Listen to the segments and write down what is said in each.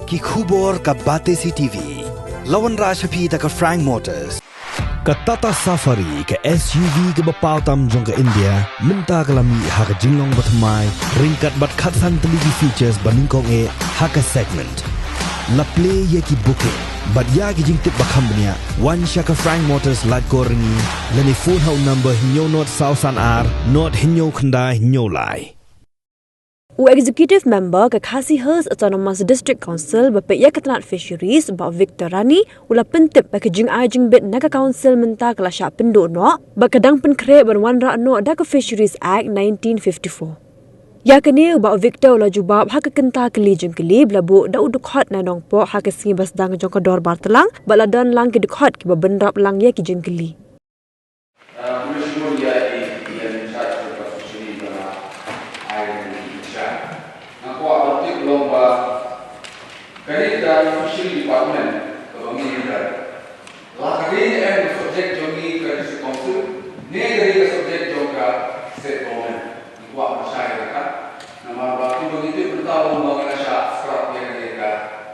ki khubor ka Batesi TV. Lawan Rashapi ka Frank Motors. Ka Tata Safari ka SUV ka bapau tam jong ka India. Minta ka lami ha ka jinglong batmai. Ringkat bat khatsan teligi features baningkong ha ka segment. La play ye ki booking. But ya ki jingtip bakambnya. One shaka Frank Motors lat ko ringi. Lani phone hau number hinyo not Sausan R. Not hinyo khandai hinyo lai. Executive Member ke Khasi Hills Autonomous District Council bapek ya ketenat fisheries ba Victor Rani ula pentip ba ke jing ajing bet naga council menta kala syak penduk no ba kadang penkre berwan ra no da ke Fisheries Act 1954. Ya kini ba Victor ula jubab hak kenta keli jing keli blabu da udukhat na nong po hak singi bas dang jong ka dor bartelang ba ladan lang ke dukhat ki ba bendrap lang ya ki jing keli. Kerana Fishery Department kebanginan lagi yang subjek jomi ke District Council ni dari subjek juga State Government buat masyarakat nama berarti begitu bertahu mengenai syarat yang mereka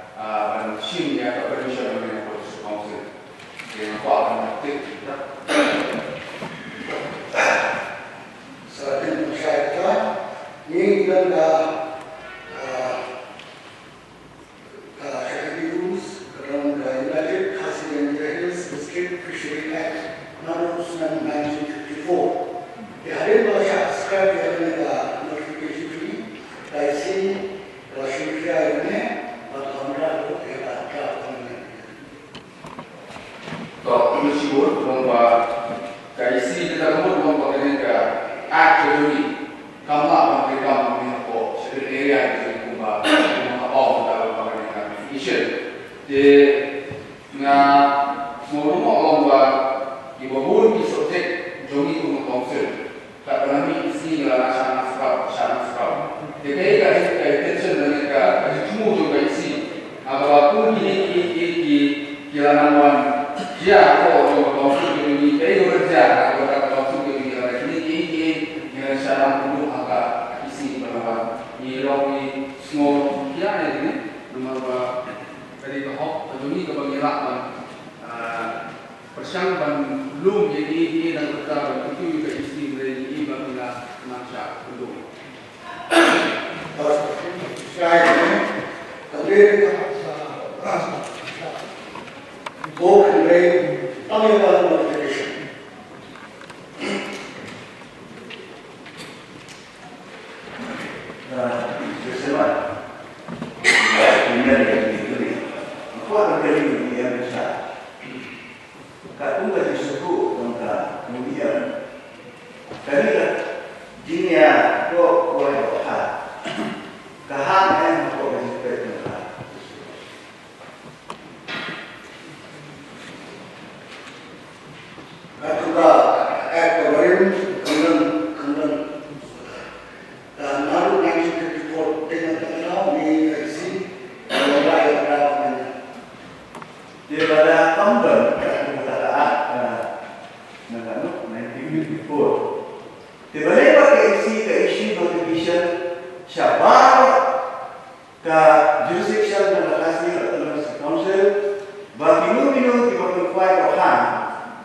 dan sim yang permission dari District Council yang buat aktif saat ini masyarakat ini adalah Fishery Act 1954. Hari ini sekarang ada notifikasi free, taisi Rashidria ini atau hamra itu ada apa? Kalau mensibur lomba taisi kita kemudian lomba kerja act jadi kamla mereka mengenai sekitar area itu kumba apa dalam pengertian notification. Jadi Semua lomba di bawah di subjek jomi untuk council. Tak pernah isi dalam syarat. Jadi kita intention dari kita semua juga isi. Apapun ini jalanan dia atau council ini kita bekerja atau kata council ini ini syarat untuk angka isi berapa. Ini logi semua dia ini nomor dari tahap jomi kebanyakan persyaratan belum jadi dan perkara itu juga isi dari bagaimana masyarakat penduduk. Saya ini bukan dari Tamil notification. Sesuai. Ini dari apa dari yang besar. Katunga disuku tentang kemudian kerana dunia ko oleh ha kahan yang ko respect ha katunga ekonomi kemudian dan lalu 1954 dengan kenal ni isi mulai ada daripada tambah Tiba-tiba ke isi notification syabar ke jurisdiction dan lokasi Autonomous Council bagi minu di bawah Rohan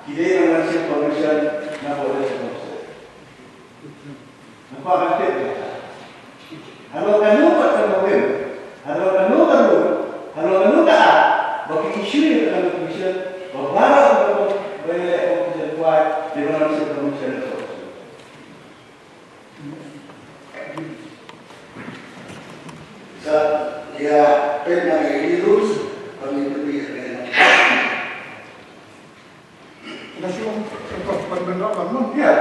kita dengan State Commission na boleh Council. Nampak nanti kalau kamu patut mungkin, kalau kamu tak bagi isu yang dalam commission berbarak untuk bayar commission buat di bawah State Commission. Dia pernah ini rules kami lebih rendah. Nasi untuk berbenda kamu dia.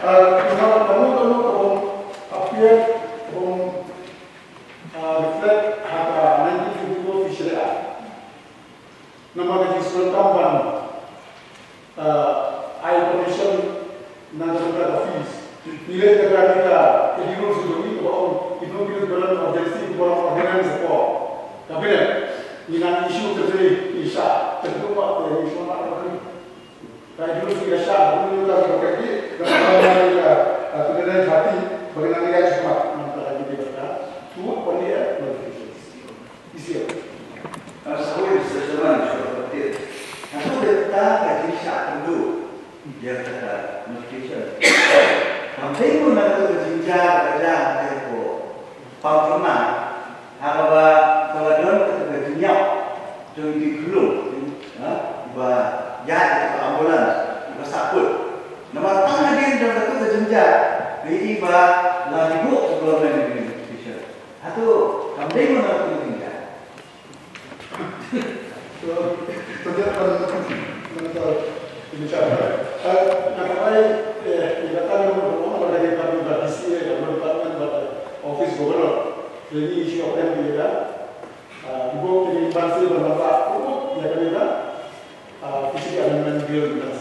Kalau kamu appear reflect harga 1954 Fishery Act. Nama lagi sebentar I commission nasional fees. Nilai terkait ini rules itu itu kita berlaku objektif orang organisasi support. Tapi ni nak isu terjadi isya terkuat dari isu apa ni? Kalau dulu kita isya, dulu kita berkati, kalau kita terjadi hati, bagaimana dia cepat nanti lagi kita berkata, tu boleh notification. Isi. Haba kalau don kita dunia jadi belum bah ya itu ambulans bah saput nama tangan dia dalam satu kejenjang ini bah lagi bu sebelum ini official atau kami mana tu tinggal so tidak mental bicara kata baik dikatakan nomor dari kami berisi nomor departemen office gubernur jadi isu apa yang kita ibu jadi bansi bermanfaat untuk ya kita fisik amendment bill